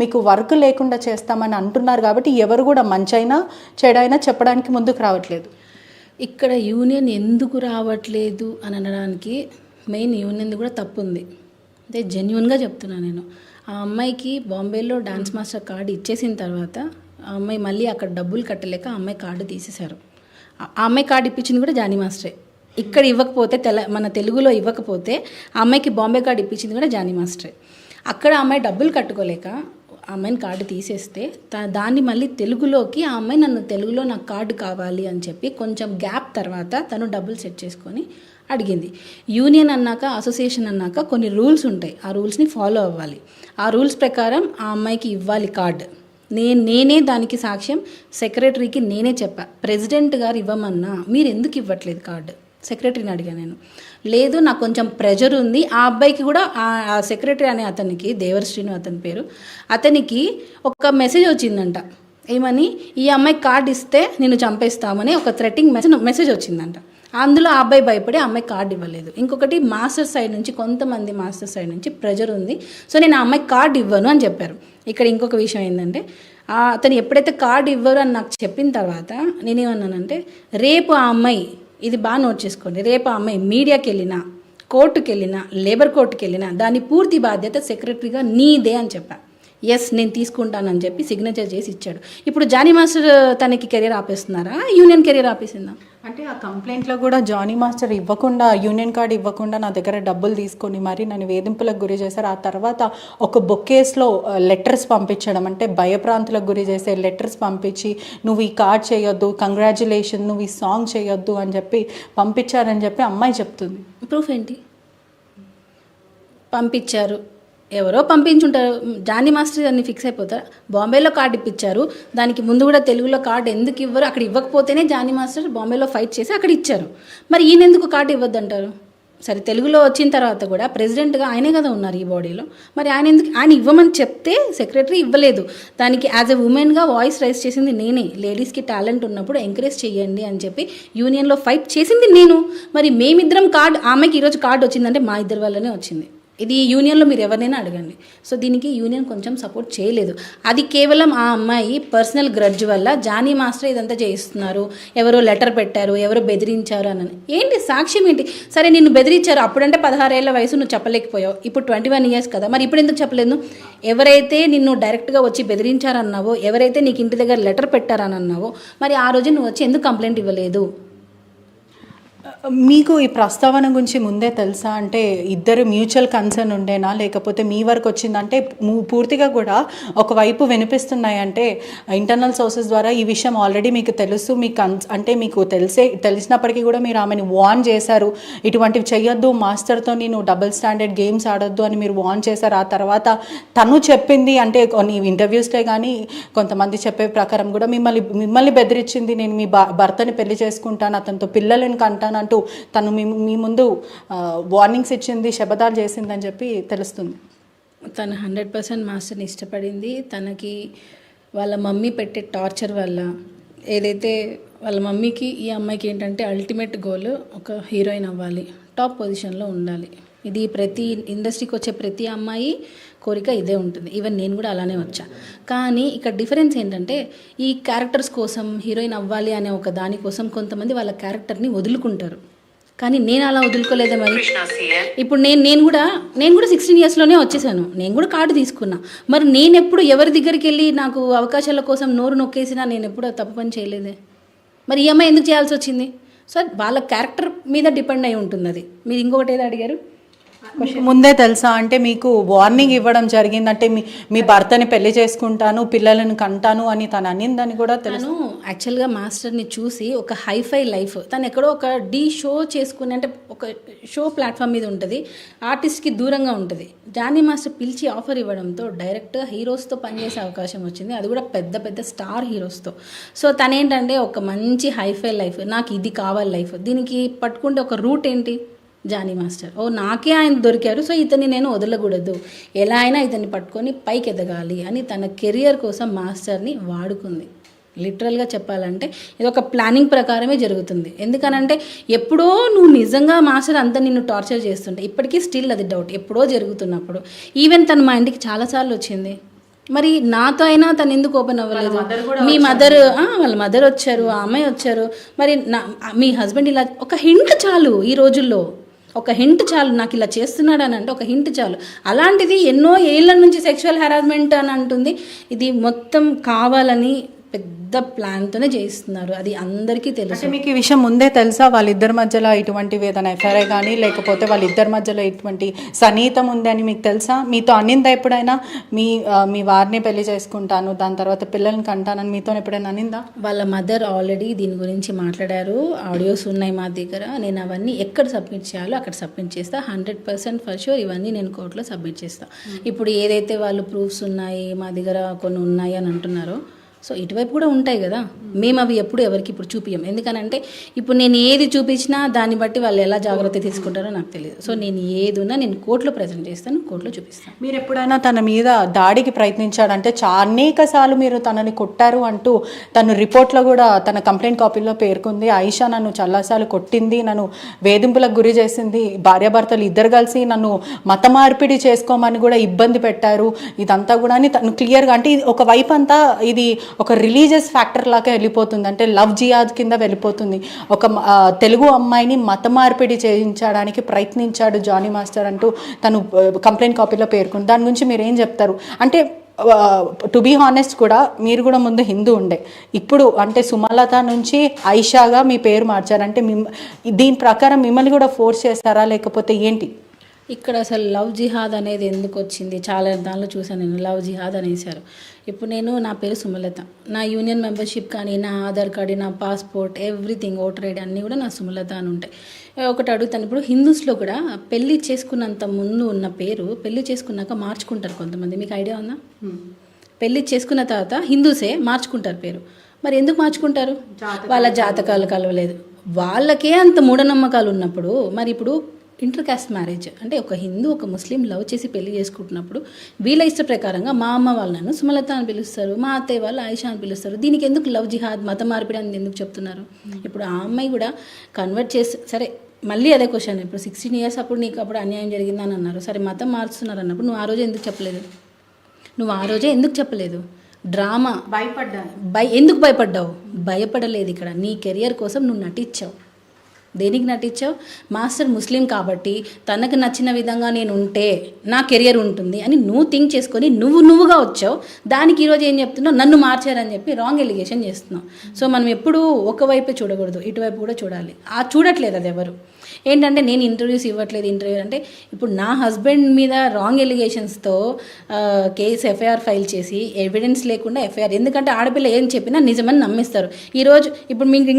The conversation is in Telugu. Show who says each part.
Speaker 1: మీకు వర్క్ లేకుండా చేస్తామని అంటున్నారు. కాబట్టి ఎవరు కూడా మంచైనా చెడైనా చెప్పడానికి ముందుకు రావట్లేదు.
Speaker 2: ఇక్కడ యూనియన్ ఎందుకు రావట్లేదు అని అనడానికి మెయిన్ యూనియన్ కూడా తప్పు ఉంది. అంటే జెన్యున్గా చెప్తున్నాను నేను. ఆ అమ్మాయికి బాంబేలో డాన్స్ మాస్టర్ కార్డు ఇచ్చేసిన తర్వాత ఆ అమ్మాయి మళ్ళీ అక్కడ డబ్బులు కట్టలేక ఆ అమ్మాయి కార్డు తీసేశారు. ఆ అమ్మాయి కార్డు ఇప్పించింది కూడా జానీ మాస్టరే. ఇక్కడ ఇవ్వకపోతే మన తెలుగులో ఇవ్వకపోతే ఆ అమ్మాయికి బాంబే కార్డు ఇప్పించింది కూడా జానీ మాస్టరే. అక్కడ ఆ అమ్మాయి డబ్బులు కట్టుకోలేక ఆ అమ్మాయిని కార్డు తీసేస్తే దాన్ని మళ్ళీ తెలుగులోకి ఆ అమ్మాయి నన్ను తెలుగులో నాకు కార్డు కావాలి అని చెప్పి కొంచెం గ్యాప్ తర్వాత తను డబ్బులు సెట్ చేసుకొని అడిగింది. యూనియన్ అన్నాక అసోసియేషన్ అన్నాక కొన్ని రూల్స్ ఉంటాయి. ఆ రూల్స్ని ఫాలో అవ్వాలి. ఆ రూల్స్ ప్రకారం ఆ అమ్మాయికి ఇవ్వాలి కార్డు. నేనే దానికి సాక్ష్యం సెక్రటరీకి నేనే చెప్పా. ప్రెసిడెంట్ గారు ఇవ్వమన్నా మీరు ఎందుకు ఇవ్వట్లేదు కార్డు? సెక్రటరీని అడిగా నేను. లేదు నాకు కొంచెం ప్రెజర్ ఉంది. ఆ అబ్బాయికి కూడా ఆ సెక్రటరీ అనే అతనికి, దేవరశ్రీను అతని పేరు, అతనికి ఒక మెసేజ్ వచ్చిందంట. ఏమని, ఈ అమ్మాయికి కార్డు ఇస్తే నేను చంపేస్తామని ఒక థ్రెటింగ్ మెసేజ్ వచ్చిందంట. అందులో ఆ అబ్బాయి భయపడి ఆ అమ్మాయి కార్డు ఇవ్వలేదు. ఇంకొకటి మాస్టర్ సైడ్ నుంచి, కొంతమంది మాస్టర్ సైడ్ నుంచి ప్రెజర్ ఉంది, సో నేను ఆ అమ్మాయికి కార్డు ఇవ్వను అని చెప్పారు. ఇక్కడ ఇంకొక విషయం ఏంటంటే, అతను ఎప్పుడైతే కార్డు ఇవ్వరు అని నాకు చెప్పిన తర్వాత నేనేమన్నానంటే, రేపు ఆ అమ్మాయి, ఇది బాగా నోట్ చేసుకోండి, రేపు ఆ అమ్మాయి మీడియాకి వెళ్ళినా, కోర్టుకి వెళ్ళినా, లేబర్ కోర్టుకి వెళ్ళినా దాని పూర్తి బాధ్యత సెక్రటరీగా నీదే అని చెప్పాను. ఎస్ నేను తీసుకుంటానని చెప్పి సిగ్నేచర్ చేసి ఇచ్చాడు. ఇప్పుడు జానీ మాస్టర్ తనకి కెరీర్ ఆపేస్తున్నారా, యూనియన్ కెరీర్ ఆపేసిందా?
Speaker 1: అంటే ఆ కంప్లైంట్లో కూడా జానీ మాస్టర్ ఇవ్వకుండా, యూనియన్ కార్డు ఇవ్వకుండా నా దగ్గర డబ్బులు తీసుకొని మరి నన్ను వేధింపులకు గురి చేశారు. ఆ తర్వాత ఒక బొకేస్లో లెటర్స్ పంపించడం, అంటే భయప్రాంతులకు గురి చేసే లెటర్స్ పంపించి నువ్వు ఈ కార్డ్ చేయొద్దు, కంగ్రాచులేషన్, నువ్వు ఈ సాంగ్ చేయొద్దు అని చెప్పి పంపించారని చెప్పి అమ్మాయి చెప్తుంది.
Speaker 2: ప్రూఫ్ ఏంటి? పంపించారు, ఎవరో పంపించుంటారు. జానీ మాస్టర్ అన్ని ఫిక్స్ అయిపోతారు. బాంబేలో కార్డు ఇప్పించారు, దానికి ముందు కూడా తెలుగులో కార్డు ఎందుకు ఇవ్వరు? అక్కడ ఇవ్వకపోతేనే జానీ మాస్టర్ బాంబేలో ఫైట్ చేసి అక్కడ ఇచ్చారు. మరి ఈయన ఎందుకు కార్డు ఇవ్వద్దంటారు? సరే, తెలుగులో వచ్చిన తర్వాత కూడా ప్రెసిడెంట్గా ఆయనే కదా ఉన్నారు ఈ బాడీలో, మరి ఆయన ఇవ్వమని చెప్తే సెక్రటరీ ఇవ్వలేదు. దానికి యాజ్ ఎ ఉమెన్గా వాయిస్ రైజ్ చేసింది నేనే. లేడీస్కి టాలెంట్ ఉన్నప్పుడు ఎంకరేజ్ చేయండి అని చెప్పి యూనియన్లో ఫైట్ చేసింది నేను. మరి మేమిద్దరం కార్డు, ఆమెకి ఈరోజు కార్డు వచ్చిందంటే మా ఇద్దరి వల్లనే వచ్చింది. ఇది యూనియన్లో మీరు ఎవరినైనా అడగండి. సో దీనికి యూనియన్ కొంచెం సపోర్ట్ చేయలేదు. అది కేవలం ఆ అమ్మాయి పర్సనల్ గ్రడ్జ్ వల్ల జానీ మాస్టర్ ఇదంతా చేయిస్తున్నారు, ఎవరో లెటర్ పెట్టారు, ఎవరో బెదిరించారు అని. ఏంటి సాక్ష్యం ఏంటి? సరే నిన్ను బెదిరించారు, అప్పుడంటే 16 ఏళ్ల వయసు, నువ్వు చెప్పలేకపోయావు. ఇప్పుడు 21 ఇయర్స్ కదా, మరి ఇప్పుడు ఎందుకు చెప్పలేదు? ఎవరైతే నిన్ను డైరెక్ట్గా వచ్చి బెదిరించారన్నావో, ఎవరైతే నీకు ఇంటి దగ్గర లెటర్ పెట్టారని అన్నావో, మరి ఆ రోజు నువ్వు వచ్చి ఎందుకు కంప్లైంట్ ఇవ్వలేదు?
Speaker 1: మీకు ఈ ప్రస్తావన గురించి ముందే తెలుసా? అంటే ఇద్దరు మ్యూచువల్ కన్సర్న్ ఉండేనా, లేకపోతే మీ వరకు వచ్చిందంటే? పూర్తిగా కూడా ఒకవైపు వినిపిస్తున్నాయి అంటే ఇంటర్నల్ సోర్సెస్ ద్వారా ఈ విషయం ఆల్రెడీ మీకు తెలుసు, మీకు అంటే మీకు తెలిసినప్పటికీ కూడా మీరు ఆమెను వార్న్ చేశారు, ఇటువంటివి చెయ్యొద్దు, మాస్టర్తో నేను డబుల్ స్టాండర్డ్ గేమ్స్ ఆడొద్దు అని మీరు వార్న్ చేశారు. ఆ తర్వాత తను చెప్పింది, అంటే కొన్ని ఇంటర్వ్యూస్లో కానీ కొంతమంది చెప్పే ప్రకారం కూడా మిమ్మల్ని బెదిరించింది, నేను మీ భర్తని పెళ్లి చేసుకుంటాను, అతనితో పిల్లలను కంటాను అంటూ తను మీ ముందు వార్నింగ్స్ ఇచ్చింది, శబదాలు చేసిందని చెప్పి తెలుస్తుంది.
Speaker 2: తను 100% మాస్టర్ని ఇష్టపడింది. తనకి వాళ్ళ మమ్మీ పెట్టే టార్చర్ వల్ల, ఏదైతే వాళ్ళ మమ్మీకి ఈ అమ్మాయికి ఏంటంటే అల్టిమేట్ గోల్ ఒక హీరోయిన్ అవ్వాలి, టాప్ పొజిషన్లో ఉండాలి. ఇది ప్రతి ఇండస్ట్రీకి వచ్చే ప్రతి అమ్మాయి కోరిక ఇదే ఉంటుంది. ఈవెన్ నేను కూడా అలానే వచ్చా. కానీ ఇక్కడ డిఫరెన్స్ ఏంటంటే, ఈ క్యారెక్టర్స్ కోసం హీరోయిన్ అవ్వాలి అనే ఒక దానికోసం కొంతమంది వాళ్ళ క్యారెక్టర్ని వదులుకుంటారు. కానీ నేను అలా వదులుకోలేదే. మరి ఇప్పుడు నేను కూడా 16 ఇయర్స్లోనే వచ్చేసాను, నేను కూడా కార్డు తీసుకున్నా. మరి నేను ఎప్పుడు ఎవరి దగ్గరికి వెళ్ళి నాకు అవకాశాల కోసం నోరు నొక్కేసినా నేను ఎప్పుడు తప్పు పని చేయలేదే. మరి ఈ అమ్మాయి ఎందుకు చేయాల్సి వచ్చింది? సో వాళ్ళ క్యారెక్టర్ మీద డిపెండ్ అయి ఉంటుంది అది. మీరు ఇంకొకటి ఏదో అడిగారు,
Speaker 1: ముందే తెలుసా? అంటే మీకు వార్నింగ్ ఇవ్వడం జరిగిందంటే మీ భర్తని పెళ్లి చేసుకుంటాను, పిల్లలను కంటాను అని తను అనిందని కూడా తెలుసు.
Speaker 2: యాక్చువల్గా మాస్టర్ని చూసి ఒక హైఫై లైఫ్, తను ఎక్కడో ఒక షో చేసుకుని, అంటే ఒక షో ప్లాట్ఫామ్ మీద ఉంటుంది, ఆర్టిస్ట్కి దూరంగా ఉంటుంది. జానీ మాస్టర్ పిలిచి ఆఫర్ ఇవ్వడంతో డైరెక్ట్గా హీరోస్తో పనిచేసే అవకాశం వచ్చింది, అది కూడా పెద్ద పెద్ద స్టార్ హీరోస్తో. సో తనేంటంటే ఒక మంచి హైఫై లైఫ్, నాకు ఇది కావాలి లైఫ్, దీనికి పట్టుకుంటే ఒక రూట్ ఏంటి? జానీ మాస్టర్. నాకే ఆయన దొరికారు, సో ఇతన్ని నేను వదలకూడదు, ఎలా అయినా ఇతన్ని పట్టుకొని పైకి ఎదగాలి అని తన కెరియర్ కోసం మాస్టర్ని వాడుకుంది. లిటరల్గా చెప్పాలంటే ఇది ఒక ప్లానింగ్ ప్రకారమే జరుగుతుంది. ఎందుకనంటే ఎప్పుడో నువ్వు నిజంగా మాస్టర్ అంతా నిన్ను టార్చర్ చేస్తుంటే, ఇప్పటికీ స్టిల్ అది డౌట్, ఎప్పుడో జరుగుతున్నప్పుడు. ఈవెన్ తను మా ఇంటికి చాలాసార్లు వచ్చింది, మరి నాతో అయినా తను ఎందుకు ఓపెన్ అవ్వలేదు? మీ మదర్, వాళ్ళ మదర్ వచ్చారు, ఆ అమ్మాయి వచ్చారు, మరి మీ హస్బెండ్ ఇలా ఒక హింట్ చాలు. ఈ రోజుల్లో ఒక హింట్ చాలు, నాకు ఇలా చేస్తున్నాడు అని అంటే ఒక హింట్ చాలు. అలాంటిది ఎన్నో ఏళ్ళ నుంచి సెక్షువల్ హెరాస్మెంట్ అని అంటుంది. ఇది మొత్తం కావాలని పెద్ద ప్లాన్తోనే చేయిస్తున్నారు, అది అందరికీ తెలుసు.
Speaker 1: అంటే మీకు ఈ విషయం ముందే తెలుసా? వాళ్ళిద్దరి మధ్యలో ఇటువంటివి ఏదైనా ఎఫ్ఐఆర్ కానీ లేకపోతే వాళ్ళిద్దరి మధ్యలో ఇటువంటి సన్నిహితం ఉంది అని మీకు తెలుసా? మీతో అనిందా ఎప్పుడైనా? మీ వారిని పెళ్లి చేసుకుంటాను, దాని తర్వాత పిల్లల్ని కంటానని మీతో ఎప్పుడైనా అనిందా?
Speaker 2: వాళ్ళ మదర్ ఆల్రెడీ దీని గురించి మాట్లాడారు, ఆడియోస్ ఉన్నాయి మా దగ్గర. నేను అవన్నీ ఎక్కడ సబ్మిట్ చేయాలో అక్కడ సబ్మిట్ చేస్తా. 100% ఫర్ షూర్ ఇవన్నీ నేను కోర్టులో సబ్మిట్ చేస్తాను. ఇప్పుడు ఏదైతే వాళ్ళు ప్రూఫ్స్ ఉన్నాయి మా దగ్గర కొన్ని ఉన్నాయి అని అంటున్నారో, సో ఇటువైపు కూడా ఉంటాయి కదా. మేము అవి ఎప్పుడు ఎవరికి ఇప్పుడు చూపించాం. ఎందుకనంటే ఇప్పుడు నేను ఏది చూపించినా దాన్ని బట్టి వాళ్ళు ఎలా జాగ్రత్త తీసుకుంటారో నాకు తెలియదు. సో నేను ఏది ఉన్నా నేను కోర్టులో ప్రజెంట్ చేస్తాను, కోర్టులో చూపిస్తాను.
Speaker 1: మీరు ఎప్పుడైనా తన మీద దాడికి ప్రయత్నించాడంటే అనేక సార్లు మీరు తనని కొట్టారు అంటూ తను రిపోర్ట్లో కూడా తన కంప్లైంట్ కాపీలో పేర్కొంది. ఆయిషా నన్ను చాలాసార్లు కొట్టింది, నన్ను వేధింపులకు గురి చేసింది, భార్యాభర్తలు ఇద్దరు కలిసి నన్ను మత మార్పిడి చేసుకోమని కూడా ఇబ్బంది పెట్టారు, ఇదంతా కూడా అని తను క్లియర్గా, అంటే ఇది ఒక వైపు అంతా ఇది ఒక రిలీజియస్ ఫ్యాక్టర్ లాగా వెళ్ళిపోతుంది, అంటే లవ్ జిహాద్ కింద వెళ్ళిపోతుంది. ఒక తెలుగు అమ్మాయిని మత మార్పిడి చేయించడానికి ప్రయత్నించాడు జానీ మాస్టర్ అంటూ తను కంప్లైంట్ కాపీలో పేర్కొంది. దాని గురించి మీరు ఏం చెప్తారు? అంటే టు బీ హానెస్ట్ కూడా మీరు కూడా ముందు హిందూ ఉండే, ఇప్పుడు అంటే సుమలత నుంచి ఆయిషాగా మీ పేరు మార్చారంటే దీని ప్రకారం మిమ్మల్ని కూడా ఫోర్స్ చేస్తారా లేకపోతే ఏంటి?
Speaker 2: ఇక్కడ అసలు లవ్ జిహాద్ అనేది ఎందుకు వచ్చింది? చాలా దానిలో చూసాను నేను, లవ్ జిహాద్ అనేసారు. ఇప్పుడు నా పేరు సుమలత, నా యూనియన్ మెంబర్షిప్ కానీ, నా ఆధార్ కార్డు, నా పాస్పోర్ట్, ఎవ్రీథింగ్, ఓటర్ ఐడి అన్నీ కూడా నా సుమలత అని ఉంటాయి. ఒకటి అడుగుతాను, ఇప్పుడు హిందూస్లో కూడా పెళ్ళి చేసుకున్నంత ముందు ఉన్న పేరు పెళ్ళి చేసుకున్నాక మార్చుకుంటారు కొంతమంది, మీకు ఐడియా ఉందా? పెళ్ళి చేసుకున్న తర్వాత హిందూసే మార్చుకుంటారు పేరు. మరి ఎందుకు మార్చుకుంటారు? వాళ్ళ జాతకాలు కలవలేదు, వాళ్ళకే అంత మూఢనమ్మకాలు ఉన్నప్పుడు. మరి ఇప్పుడు ఇంటర్ కాస్ట్ మ్యారేజ్ అంటే ఒక హిందూ ఒక ముస్లిం లవ్ చేసి పెళ్లి చేసుకుంటున్నప్పుడు వీళ్ళ ఇష్ట ప్రకారంగా మా అమ్మ వాళ్ళు నన్ను సుమలత అని పిలుస్తారు, మా అత్తయ్య వాళ్ళు ఆయిషా అని పిలుస్తారు. దీనికి ఎందుకు లవ్ జిహాద్, మత మార్పిడి అని ఎందుకు చెప్తున్నారు? ఇప్పుడు ఆ అమ్మాయి కూడా కన్వర్ట్ చేసి, సరే మళ్ళీ అదే క్వశ్చన్, ఇప్పుడు 16 years అప్పుడు నీకు అప్పుడు అన్యాయం జరిగిందని అన్నారు, సరే మతం మార్చుతున్నారు అన్నప్పుడు నువ్వు ఆ రోజే ఎందుకు చెప్పలేదు? డ్రామా ఎందుకు భయపడ్డావు? భయపడలేదు. ఇక్కడ నీ కెరియర్ కోసం నువ్వు నటించావు. దేనికి నటించావు? మాస్టర్ ముస్లిం కాబట్టి తనకు నచ్చిన విధంగా నేను ఉంటే నా కెరియర్ ఉంటుంది అని నువ్వు థింక్ చేసుకొని నువ్వుగా వచ్చావు. దానికి ఈరోజు ఏం చెప్తున్నావు? నన్ను మార్చారని చెప్పి రాంగ్ ఎలిగేషన్ చేస్తున్నావు. సో మనం ఎప్పుడూ ఒకవైపే చూడకూడదు, ఇటువైపు కూడా చూడాలి. చూడట్లేదు అది ఎవరు. ఏంటంటే నేను ఇంటర్వ్యూస్ ఇవ్వట్లేదు, ఇంటర్వ్యూ అంటే ఇప్పుడు నా హస్బెండ్ మీద రాంగ్ ఎలిగేషన్స్తో కేసు ఎఫ్ఐఆర్ ఫైల్ చేసి ఎవిడెన్స్ లేకుండా ఎఫ్ఐఆర్, ఎందుకంటే ఆడపిల్ల ఏం చెప్పినా నిజమని నమ్మిస్తారు. ఈరోజు ఇప్పుడు మీకు